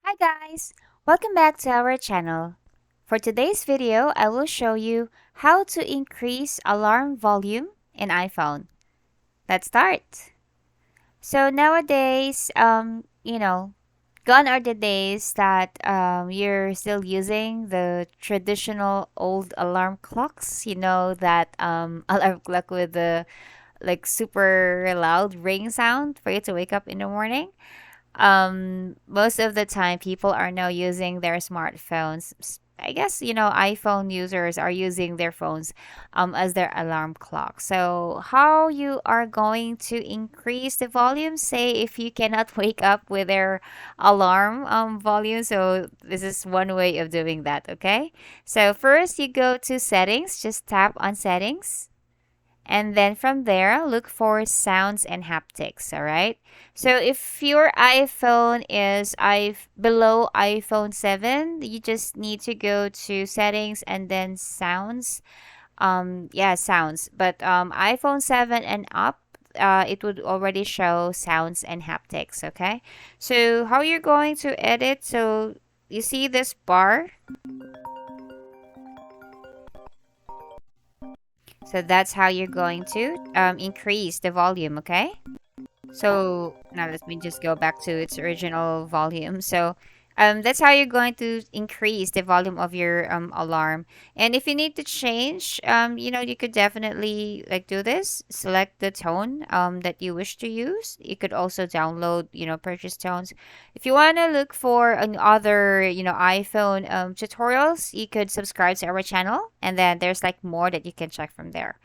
Hi guys! Welcome back to our channel. For today's video, I will show you how to increase alarm volume in iPhone. Let's start. So nowadays, gone are the days that you're still using the traditional old alarm clocks. You know that alarm clock with the like super loud ring sound for you to wake up in the morning. Most of the time people are now using their smartphones. I guess iPhone users are using their phones as their alarm clock. So how you are going to increase the volume, say if you cannot wake up with their alarm volume. So this is one way of doing that. Okay, so first you go to settings, just tap on settings, and then from there, look for sounds and haptics. All right. So if your iPhone is below iPhone 7, you just need to go to settings and then sounds. Yeah, sounds. But iPhone 7 and up, it would already show sounds and haptics. Okay. So how you're going to edit? So you see this bar. So that's how you're going to increase the volume, okay? So now let me just go back to its original volume. So that's how you're going to increase the volume of your alarm. And if you need to change, you could definitely like do this. Select the tone that you wish to use. You could also download, purchase tones. If you want to look for other, iPhone tutorials, you could subscribe to our channel. And then there's like more that you can check from there.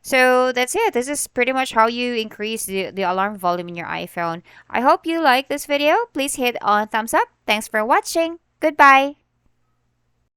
So that's it. This is pretty much how you increase the alarm volume in your iPhone. I hope you like this video. Please hit on thumbs up. Thanks for watching. Goodbye.